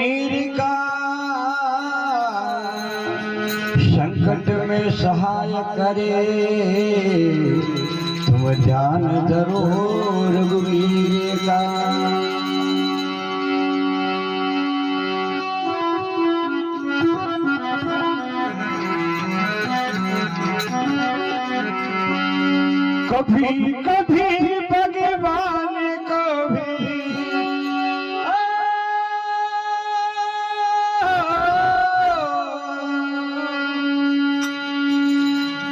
नीर का संकट में सहाय करे, तुम ध्यान धरो रघुवीर का। कभी कभी भगवान को भी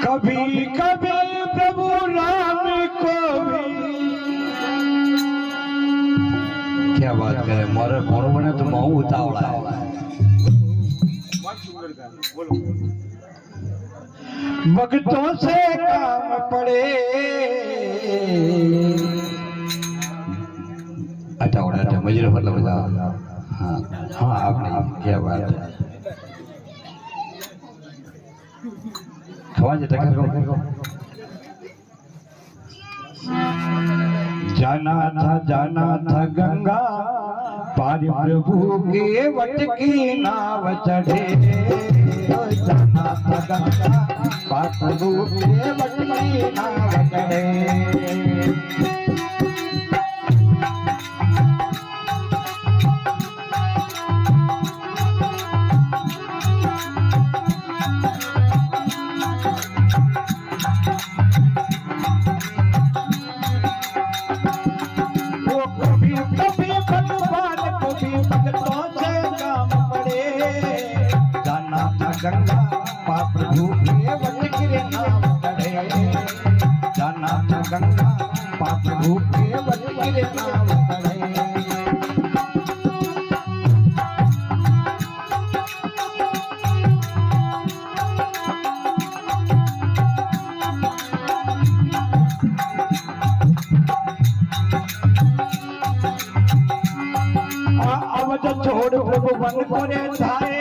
कभी कभी प्रभु राम को भी। क्या बात करे, मोरे बने तो महू उतावला है। भक्तों से काम पड़े, अच्छा मुझे मतलब हाँ हाँ आपने क्या बात है। जाना था गंगा पार प्रभु के वट की नाव चढ़े। जाना था गंगा पार प्रभु के वट की नाव चढ़े। गंगा पार प्रभु के वट की नाव चढ़े। जाना था गंगा पार प्रभु के वट की नाव चढ़े। अवध छोड़ प्रभु वन करे धारे।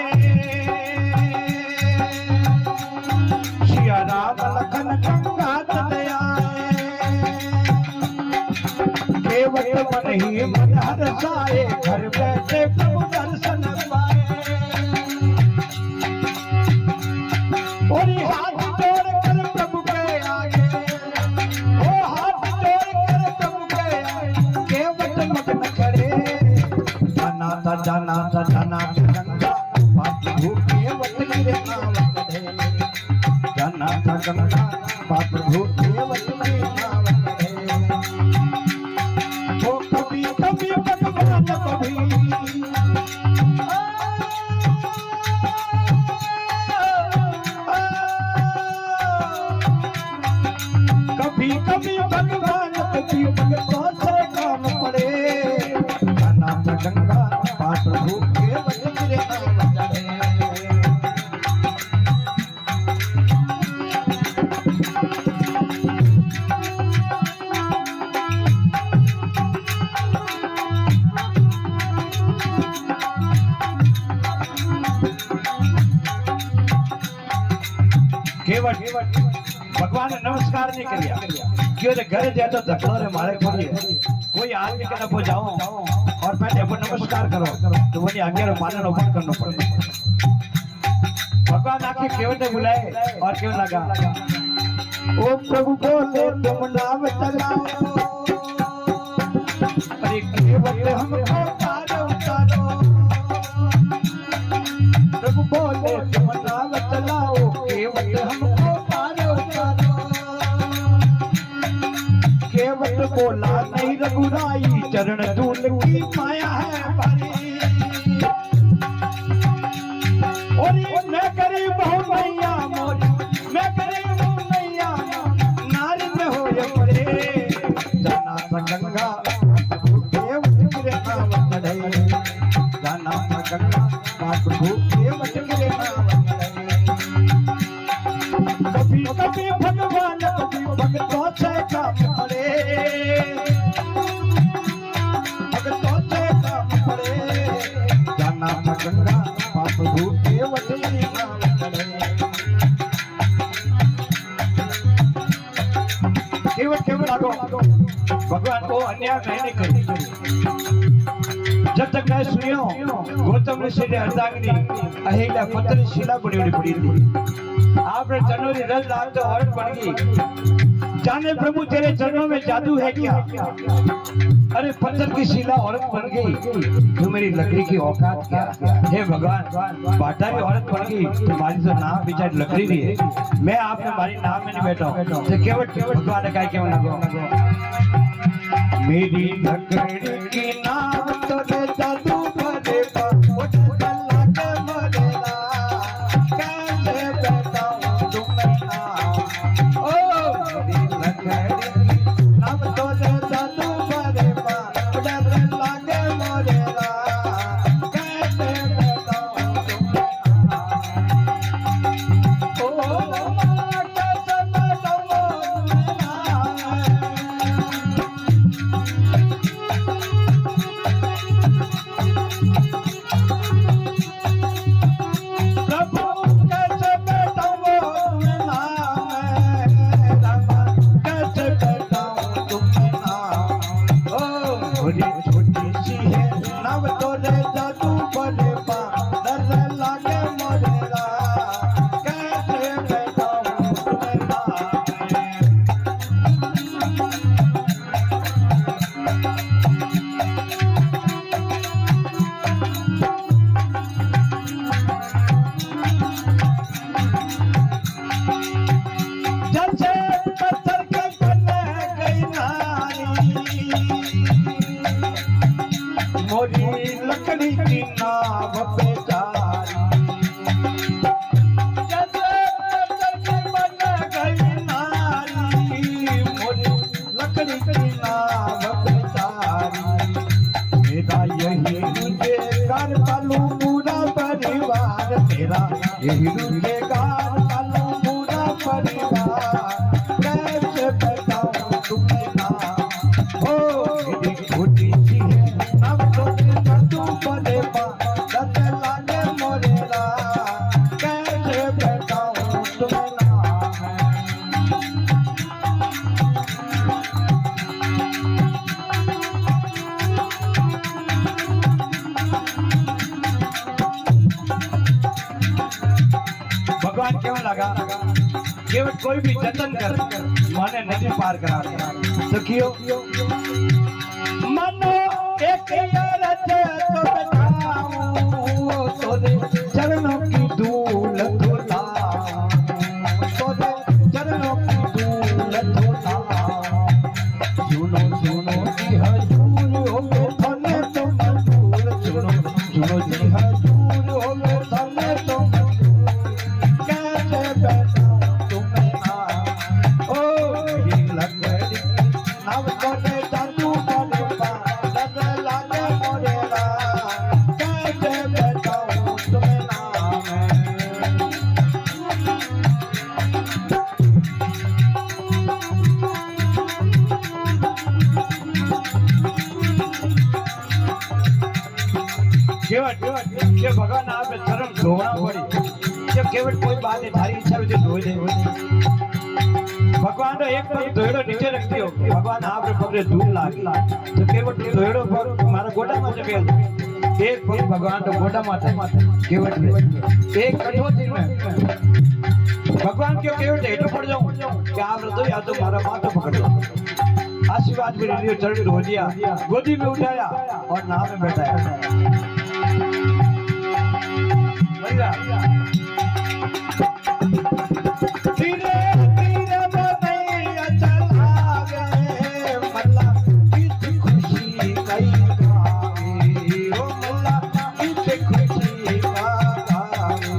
राम लखन गंगा चले आए। केवट मन ही मन हर्षाए, घर बैठे प्रभु दर्शन पाए। और हाथ जोड़ कर प्रभु के आगे, ओ हाथ जोड़ कर प्रभु के आगे। केवट मगन खड़े। जाना था गंगा पार प्रभु के वट की नाव चढ़े। जाना था गंगा पार प्रभु के वट की नाव चढ़े। ओ कभी कभी भगवान कभी कभी कभी भगवान कभी भक्तों से काम पड़े। जाना था गंगा पार प्रभु के वट की नाव चढ़े। भगवान ने नमस्कार नहीं किया क्यों घर जाता धक्का रे मारे खोलिए कोई आदमी के नफो जाओ और मैं जब नमस्कार करो तो मुझे आगे मानन ओपन करना पड़े। भगवान आके क्यों ने बुलाए और क्यों लगा ओ प्रभु बोले तुम नाम चलाओ। अरे केवल हमको पार उतारो। प्रभु बोले तुम नाम चलाओ, केवल हमको पार उतारो। केवट बोला नहीं रघुराई, चरण धूल की माया है भारी। और मैं गरीब हूँ मैया मोरी, मैं गरीब हूँ मैया नारी में हो ये पड़े। जाना था गंगा प्रभु के वट की नाव चढ़े। जाना था गंगा प्रभु के वट की नाव चढ़े। कभी कभी भगवान कभी भक्तों से काम पड़े। भक्तों से काम पड़े। जाना था गंगा प्रभु के वट की नाव चढ़े। केवट लागो भगवान को अन्याय नहीं करो। जब तक मैं सुनियो गौतम ऋषि ने अर्धांगिनी अहिल्या पत्नी शिला बड़ी पड़ी थी। आपने चरणों की रज लाग तो औरत बन गई। जाने प्रभु तेरे चरणों में जादू है क्या? अरे पत्थर की शिला औरत बन गई तो मेरी लकड़ी की औकात क्या? हे भगवान बाटा की औरत बन गई तुम्हारी तो नाम बिचारी लकड़ी नहीं है। मैं आपने हमारी नाम में नहीं बैठा हूँ तो केवल भगवान ने कहा क्यों लगो मेरी लकड़ी की नाम तो जादू भरे लकड़ी की नाव पे लकड़ी की नाव पे मेरा यही रोजगार पालू पूरा परिवार तेरा यही रोजगार पालू पूरा परिवार कैसे बताऊं तुम्हें ना हो मेरी छोटी सी अब तो तू बड़े दस लागे मोरेरा कैसे बताऊं तुम्हें ना भगवान क्यों लगा केवल कोई भी जतन कर माने नदी पार करा तो क्यों मनो एक तो बताऊं तोरे चरणों की धूल धुलाऊं तोरे चरणों की धूल धुलाऊं सुनो सुनो जी हजूर हो गए थने तो मजबूर सुनो सुनो जी हजूर हो गए थने तो के भगवान आप चरण धोना पड़ी जब केवल कोई बात है थारी इच्छा मुझे धो दे भगवान एक पग धोएड़ो नीचे रखती हो भगवान आप पगड़े धूल लागी तो केवल धोएड़ो पग हमारा गोटा में से एक पग भगवान तो गोटा माथे केवल एक कठोर में भगवान क्यों केवल हेठो पड़ जाऊं क्या आप तो या तो हमारा माथा पकड़ लो आशीर्वाद भी लियो चरण धो दिया गोदी में उठाया और नाव में बैठाया धीरे धीरे बनैया चला गए मल्ला किस खुशी कई गावे ओ मल्ला किस खुशी का गावे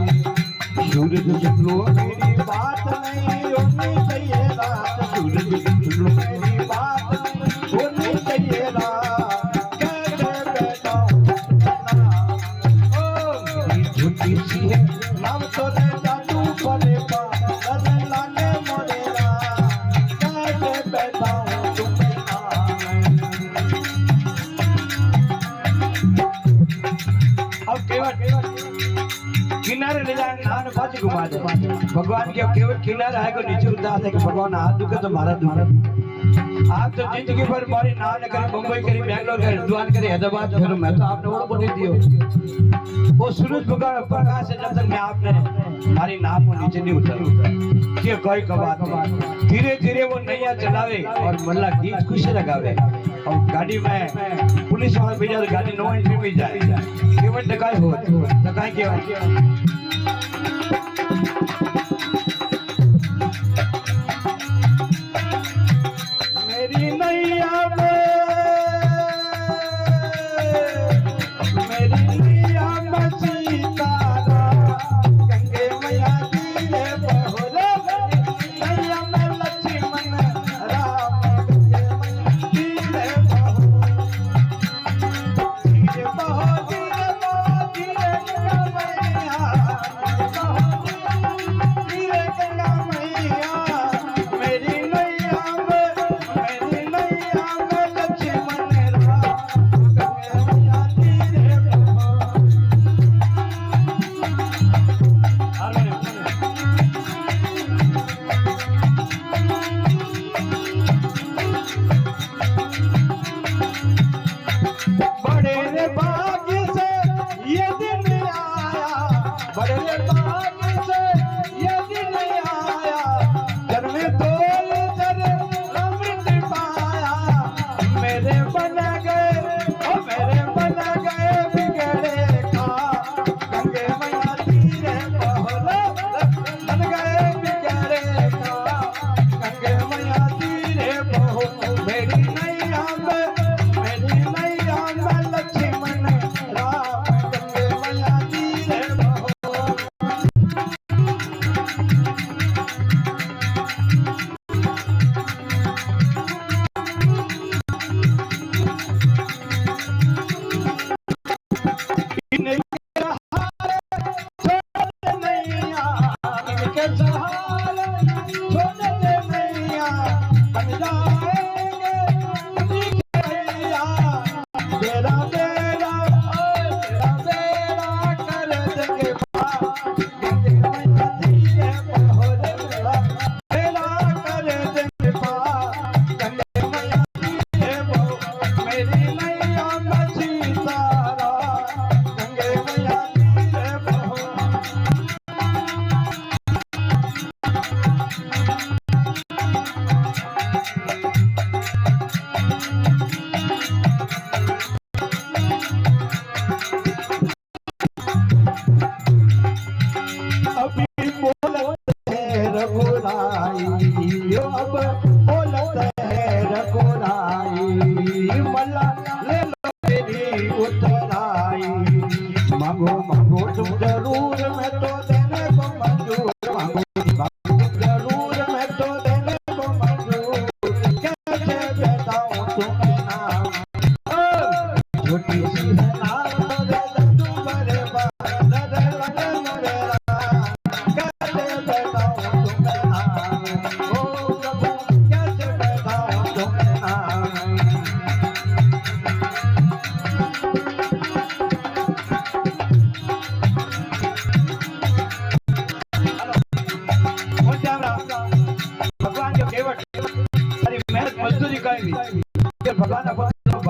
सूरज निकलो मेरी बात नहीं होनी चाहिए रात सूरज निकलो मेरी बात नहीं होनी चाहिए रात कैसे बैठाऊं ओ मेरी झूठी सी है नाम तो जादू बने पा नजर लागे मोरेरा कैसे बैठाऊं तुम्हें अब केवल किनारे ले जाए नान पास घुमा दे भगवान के केवल किनारे आए को नीचे उतार दे कि भगवान हाथ दुखे तो मारा दुखे आप तो जिंदगी भर मारी नाम करी, मुंबई करी, बैंगलोर करी, हरिद्वार करी, हैदराबाद फिर मैं तो आपने वो नहीं दियो। वो सूरज प्रकाश से जब तक मैं आपने हमारी नाम को नीचे नहीं उतरू कि कोई का बात नहीं। धीरे धीरे वो नैया चलावे और मल्ला गीत खुश लगावे और गाड़ी में पुलिस वाला भेजा तो गाड़ी नो एंट्री में जाए केवल टकाई हो टकाई के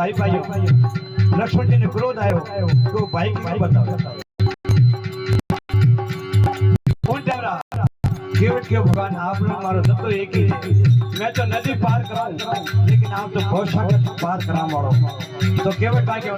भाई भाइयों लक्ष्मण जी ने क्रोध आयो तो भाई की बताओ कौन डरा केवट के भगवान आप लोग मारो सब तो एक ही मैं तो नदी पार कराऊं लेकिन आप तो गौशाला पार करा मारो तो केवट भाई के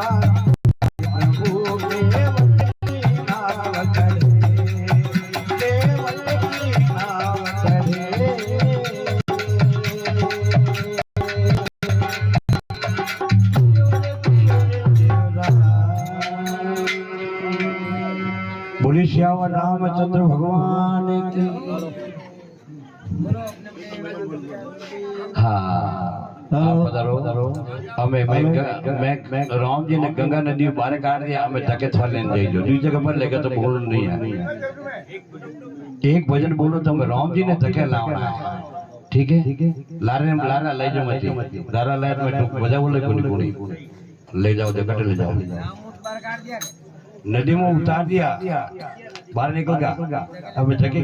प्रभु केवल की नाव चढ़े, केवल की नाव चढ़े। बोली श्यावर रामचंद्र भगवान की। हाँ पधारो। हमें मैं राम जी ने गंगा नदी बारे काट दिया, हमें धक्के थोड़ा लेने जाइए। दूसरी जगह पर लेकर तो बोल नहीं है। एक भजन बोलो तो हमें राम जी ने धक्के लाना है, ठीक है। लारा ले जाओ मत, लारा लाइट में बजा बोले कोनी ले जाओ, धक्के ले जाओ। नदी में उतार दिया, बाहर निकल गया, हमें धक्के